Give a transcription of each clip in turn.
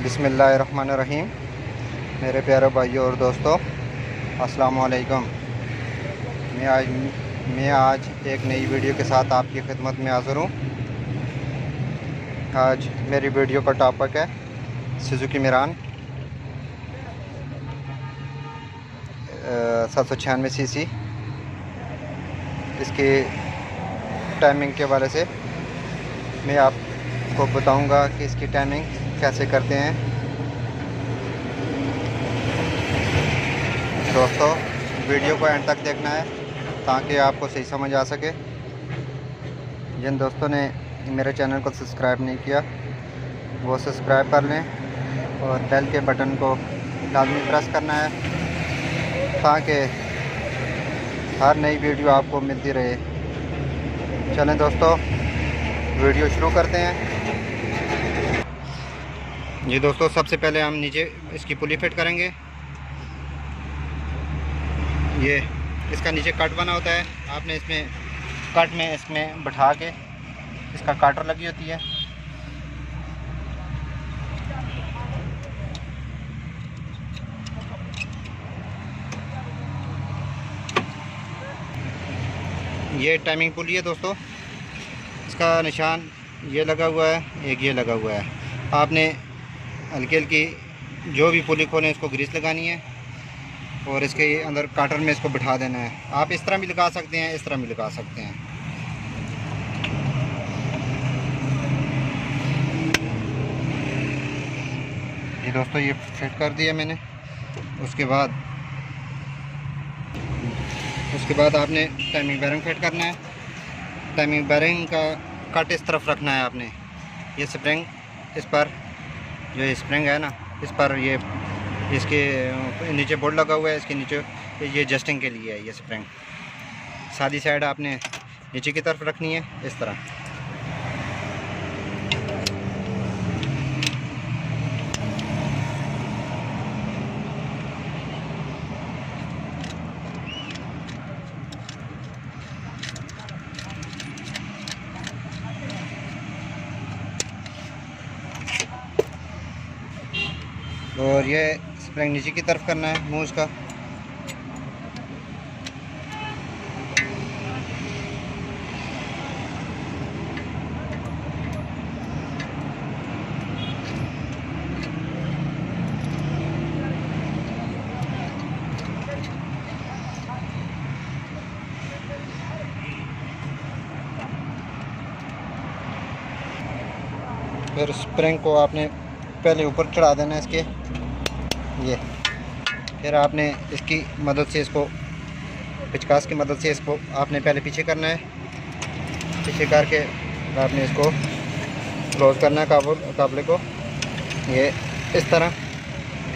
बिस्मिल्लाहिर्रहमानिर्रहीम। मेरे प्यारे भाइयों और दोस्तों, अस्सलाम वालेकुम। मैं आज एक नई वीडियो के साथ आपकी खिदमत में हाज़िर हूँ। आज मेरी वीडियो का टॉपिक है सुजुकी मिरान 796 सीसी। इसकी टाइमिंग के बारे से मैं आपको बताऊंगा कि इसकी टाइमिंग कैसे करते हैं। दोस्तों, वीडियो को एंड तक देखना है ताकि आपको सही समझ आ सके। जिन दोस्तों ने मेरे चैनल को सब्सक्राइब नहीं किया वो सब्सक्राइब कर लें और बेल के बटन को लाजमी प्रेस करना है ताकि हर नई वीडियो आपको मिलती रहे। चलें दोस्तों, वीडियो शुरू करते हैं। जी दोस्तों, सबसे पहले हम नीचे इसकी पुली फिट करेंगे। ये इसका नीचे कट बना होता है। आपने इसमें कट में इसमें बैठा के इसका काटर लगी होती है। ये टाइमिंग पुली है दोस्तों। इसका निशान ये लगा हुआ है, एक ये लगा हुआ है। आपने हल्की हल्की जो भी पुली खोलें इसको ग्रीस लगानी है और इसके अंदर काटर में इसको बिठा देना है। आप इस तरह भी लगा सकते हैं, इस तरह भी लगा सकते हैं। ये दोस्तों, ये फिट कर दिया मैंने। उसके बाद आपने टाइमिंग बेरिंग फिट करना है। टाइमिंग बेरिंग का कट इस तरफ रखना है आपने। ये स्प्रिंग इस पर, जो ये स्प्रिंग है ना, इस पर ये इसके नीचे बोर्ड लगा हुआ है। इसके नीचे ये जस्टिंग के लिए है। ये स्प्रिंग सादी साइड आपने नीचे की तरफ रखनी है इस तरह। और ये स्प्रिंग नीचे की तरफ करना है मूव का। फिर स्प्रिंग को आपने पहले ऊपर चढ़ा देना है इसके। ये फिर आपने इसकी मदद से इसको पिचकास की मदद से इसको आपने पहले पीछे करना है। पीछे करके आपने इसको क्लोज़ करना है काबले को, ये इस तरह।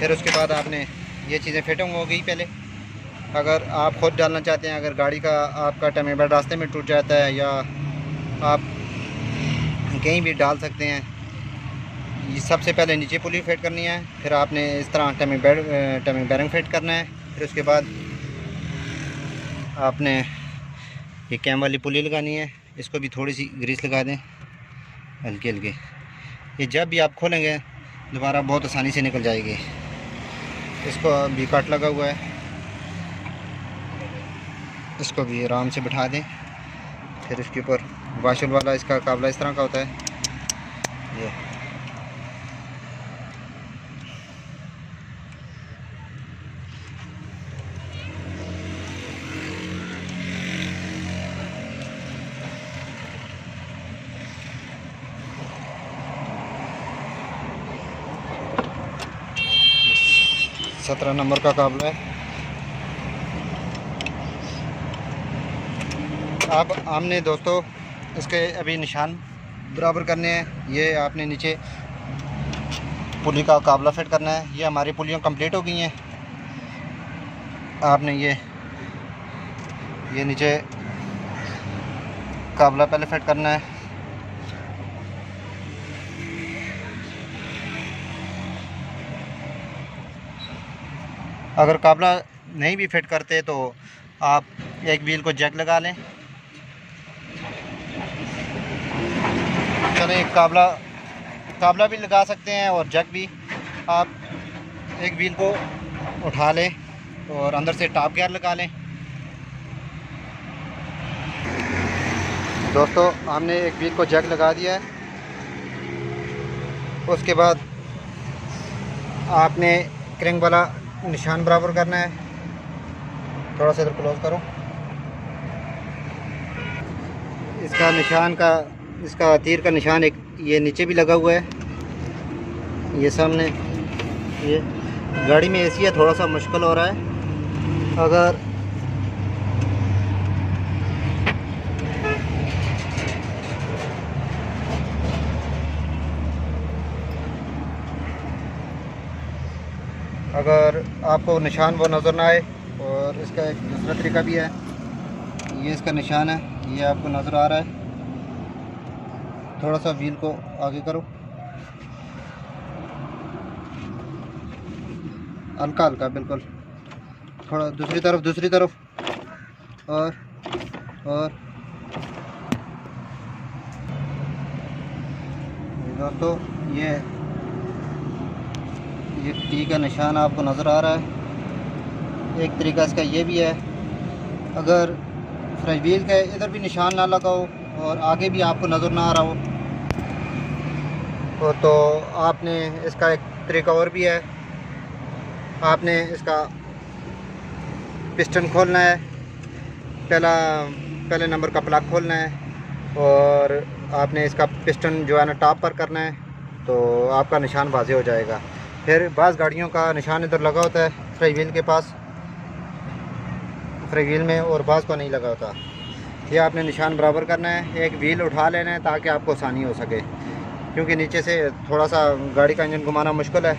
फिर उसके बाद आपने ये चीज़ें फिटिंग हो गई पहले। अगर आप ख़ुद डालना चाहते हैं, अगर गाड़ी का आपका टाइमिंग बेल्ट रास्ते में टूट जाता है या आप कहीं भी डाल सकते हैं। ये सबसे पहले नीचे पुली फिट करनी है, फिर आपने इस तरह टाइमिंग बेरिंग फिट करना है। फिर उसके बाद आपने ये कैम वाली पुली लगानी है। इसको भी थोड़ी सी ग्रीस लगा दें हल्की हल्की। ये जब भी आप खोलेंगे दोबारा बहुत आसानी से निकल जाएगी। इसको भी कट लगा हुआ है, इसको भी आराम से बिठा दें। फिर इसके ऊपर वाशल वाला इसका काबला इस तरह का होता है। ये सत्रह नंबर का काबला है। अब हमने दोस्तों इसके अभी निशान बराबर करने हैं। ये आपने नीचे पुली का काबला फिट करना है। ये हमारी पुलियाँ कंप्लीट हो गई हैं। आपने ये नीचे काबला पहले फिट करना है। अगर काबला नहीं भी फिट करते तो आप एक व्हील को जैक लगा लें। चलें, काबला भी लगा सकते हैं और जैक भी। आप एक व्हील को उठा लें और अंदर से टॉप गियर लगा लें। दोस्तों हमने एक व्हील को जैक लगा दिया है। उसके बाद आपने क्रैंक वाला निशान बराबर करना है। थोड़ा सा इधर क्लोज करो। इसका निशान का, इसका तीर का निशान एक ये नीचे भी लगा हुआ है, ये सामने। ये गाड़ी में एसी है, थोड़ा सा मुश्किल हो रहा है। अगर आपको निशान वो नज़र ना आए, और इसका एक दूसरा तरीका भी है। ये इसका निशान है, ये आपको नज़र आ रहा है। थोड़ा सा व्हील को आगे करो, हल्का हल्का, बिल्कुल थोड़ा दूसरी तरफ और दोस्तों ये टी का निशान आपको नज़र आ रहा है। एक तरीका इसका ये भी है, अगर फ्रंट व्हील का इधर भी निशान ना लगा हो और आगे भी आपको नज़र ना आ रहा हो तो आपने इसका एक तरीका और भी है। आपने इसका पिस्टन खोलना है, पहले नंबर का प्लग खोलना है, और आपने इसका पिस्टन जो है ना टॉप पर करना है, तो आपका निशान वाज़ेह हो जाएगा। फिर बाज़ गाड़ियों का निशान इधर लगा होता है फ्रंट व्हील के पास, फ्रंट व्हील में, और बाज़ को नहीं लगा होता। ये आपने निशान बराबर करना है। एक व्हील उठा लेना है ताकि आपको आसानी हो सके, क्योंकि नीचे से थोड़ा सा गाड़ी का इंजन घुमाना मुश्किल है।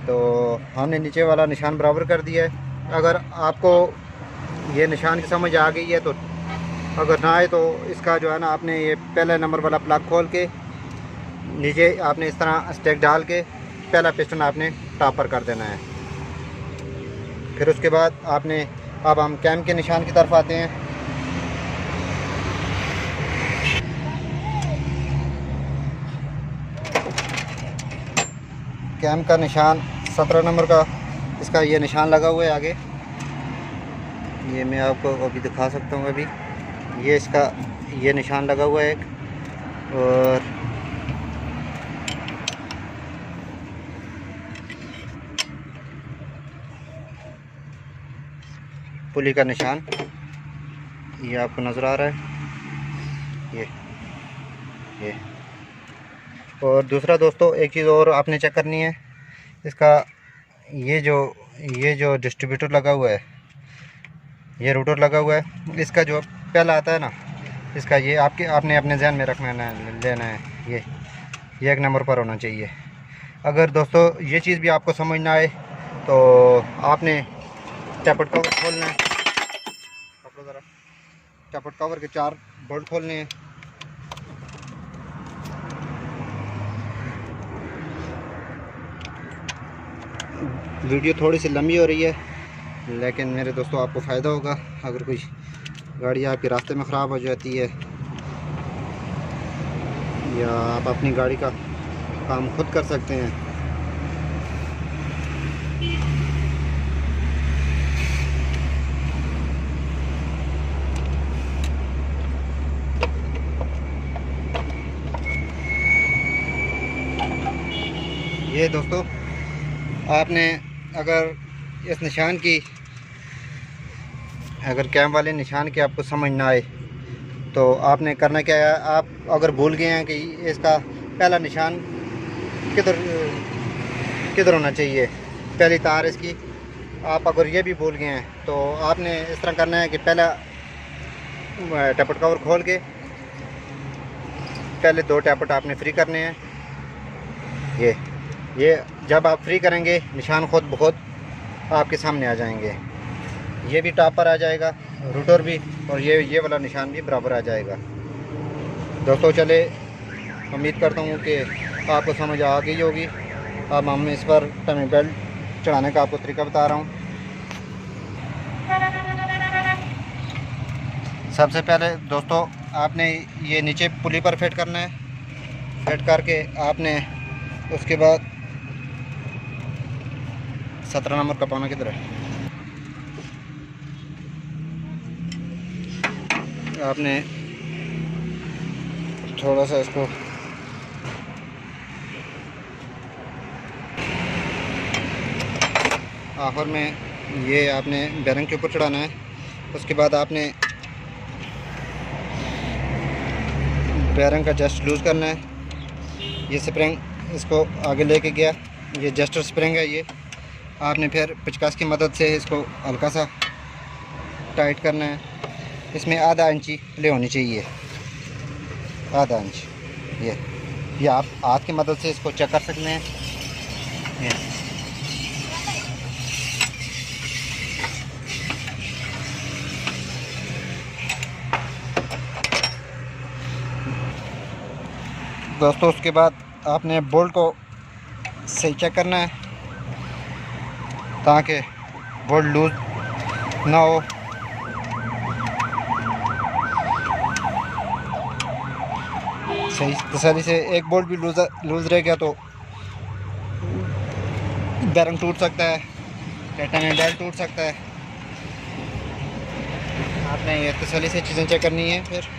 तो हमने नीचे वाला निशान बराबर कर दिया है। अगर आपको ये निशान की समझ आ गई है तो, अगर ना आए तो इसका जो है ना, आपने ये पहले नंबर वाला प्लग खोल के नीचे आपने इस तरह स्टेक डाल के पहला पिस्टन आपने टॉप पर कर देना है। फिर उसके बाद आपने, अब हम कैम के निशान की तरफ आते हैं। कैम का निशान 17 नंबर का, इसका ये निशान लगा हुआ है आगे। ये मैं आपको अभी दिखा सकता हूँ। अभी ये इसका ये निशान लगा हुआ है एक, और पुली का निशान ये आपको नज़र आ रहा है। ये और दूसरा दोस्तों एक चीज़ और आपने चेक करनी है, इसका ये जो डिस्ट्रीब्यूटर लगा हुआ है, ये रोटर लगा हुआ है, इसका जो पहला आता है ना, इसका ये आपने अपने ध्यान में रखना है, लेना है। ये एक नंबर पर होना चाहिए। अगर दोस्तों ये चीज़ भी आपको समझ ना आए तो आपने टैपट कवर खोलना है। ज़रा टैपट कवर के 4 बोल्ट खोलने हैं। वीडियो थोड़ी सी लंबी हो रही है, लेकिन मेरे दोस्तों आपको फ़ायदा होगा। अगर कोई गाड़ी आपके रास्ते में ख़राब हो जाती है, या आप अपनी गाड़ी का काम खुद कर सकते हैं। ये दोस्तों आपने अगर इस निशान की, अगर कैम वाले निशान की आपको समझ ना आए तो आपने करना क्या है, आप अगर भूल गए हैं कि इसका पहला निशान किधर होना चाहिए, पहली तार इसकी, आप अगर ये भी भूल गए हैं तो आपने इस तरह करना है कि पहला टैपट कवर खोल के पहले 2 टैपट आपने फ्री करने हैं। ये जब आप फ्री करेंगे निशान खुद ब खुद आपके सामने आ जाएंगे। ये भी टॉप पर आ जाएगा, रोटर भी, और ये वाला निशान भी बराबर आ जाएगा। दोस्तों चले, उम्मीद करता हूँ कि आपको समझ आ गई होगी। अब हम इस पर टाइमिंग बेल्ट चढ़ाने का आपको तरीका बता रहा हूँ। सबसे पहले दोस्तों आपने ये नीचे पुली पर फिट करना है। फिट करके आपने उसके बाद 17 नंबर का पाना किधर है, आपने थोड़ा सा इसको आखिर में ये आपने बैरिंग के ऊपर चढ़ाना है। उसके बाद आपने बैरिंग का जस्ट लूज़ करना है। ये स्प्रिंग इसको आगे लेके गया, ये जस्टर स्प्रिंग है। ये आपने फिर पिचकास की मदद से इसको हल्का सा टाइट करना है। इसमें आधा इंची प्ले होनी चाहिए, आधा इंच। ये आप हाथ की मदद से इसको चेक कर सकते हैं। ये दोस्तों, उसके बाद आपने बोल्ट को सही चेक करना है ताकि बोल्ट लूज ना हो। सही तसल्ली से, एक बोल्ट भी लूज़ रह गया तो बैरिंग टूट सकता है, टाइटेनियम डायल टूट सकता है। आपने ये तसल्ली से चीज़ें चेक करनी है। फिर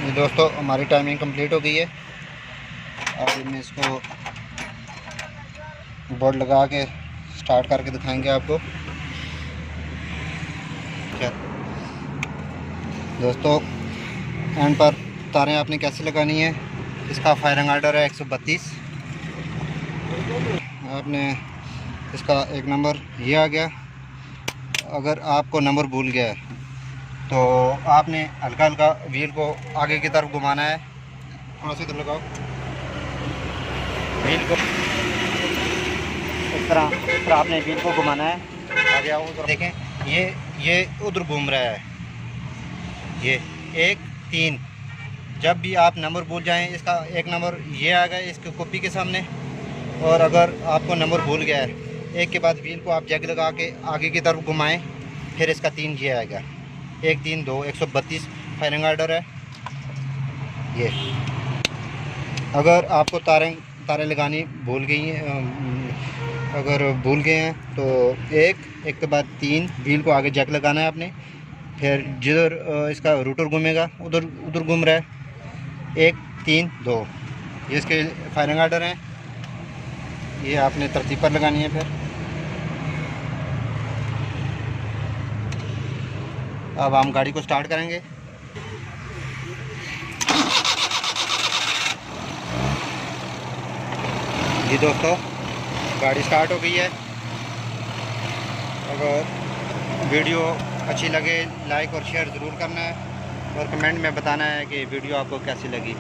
ये दोस्तों हमारी टाइमिंग कंप्लीट हो गई है। अब मैं इसको बोर्ड लगा के स्टार्ट करके दिखाएंगे आपको। क्या दोस्तों, एंड पर तारें आपने कैसे लगानी है, इसका फायरिंग आर्डर है 132। आपने इसका एक नंबर ये आ गया। अगर आपको नंबर भूल गया है तो आपने हल्का हल्का व्हील को आगे की तरफ घुमाना है। थोड़ा सा इधर लगाओ व्हील को, इस तरह आपने व्हील को घुमाना है। आगे आओ, उधर देखें, ये उधर घूम रहा है। ये 1 3, जब भी आप नंबर भूल जाएं, इसका एक नंबर ये आएगा इसके कॉपी के सामने। और अगर आपको नंबर भूल गया है, एक के बाद व्हील को आप जग लगा के आगे की तरफ घुमाएं, फिर इसका 3 ये आएगा। 1 3 2 132 फायरिंग आर्डर है ये। अगर आपको तारें लगानी भूल गई हैं, अगर भूल गए हैं तो एक के बाद 3 व्हील को आगे जैक लगाना है आपने। फिर जिधर इसका रूटर घूमेगा उधर घूम रहा है। 1 3 2 ये इसके फायरिंग आर्डर हैं। ये आपने तरतीब पर लगानी है। फिर अब हम गाड़ी को स्टार्ट करेंगे। जी दोस्तों, गाड़ी स्टार्ट हो गई है। अगर वीडियो अच्छी लगे लाइक और शेयर ज़रूर करना है और कमेंट में बताना है कि वीडियो आपको कैसी लगी।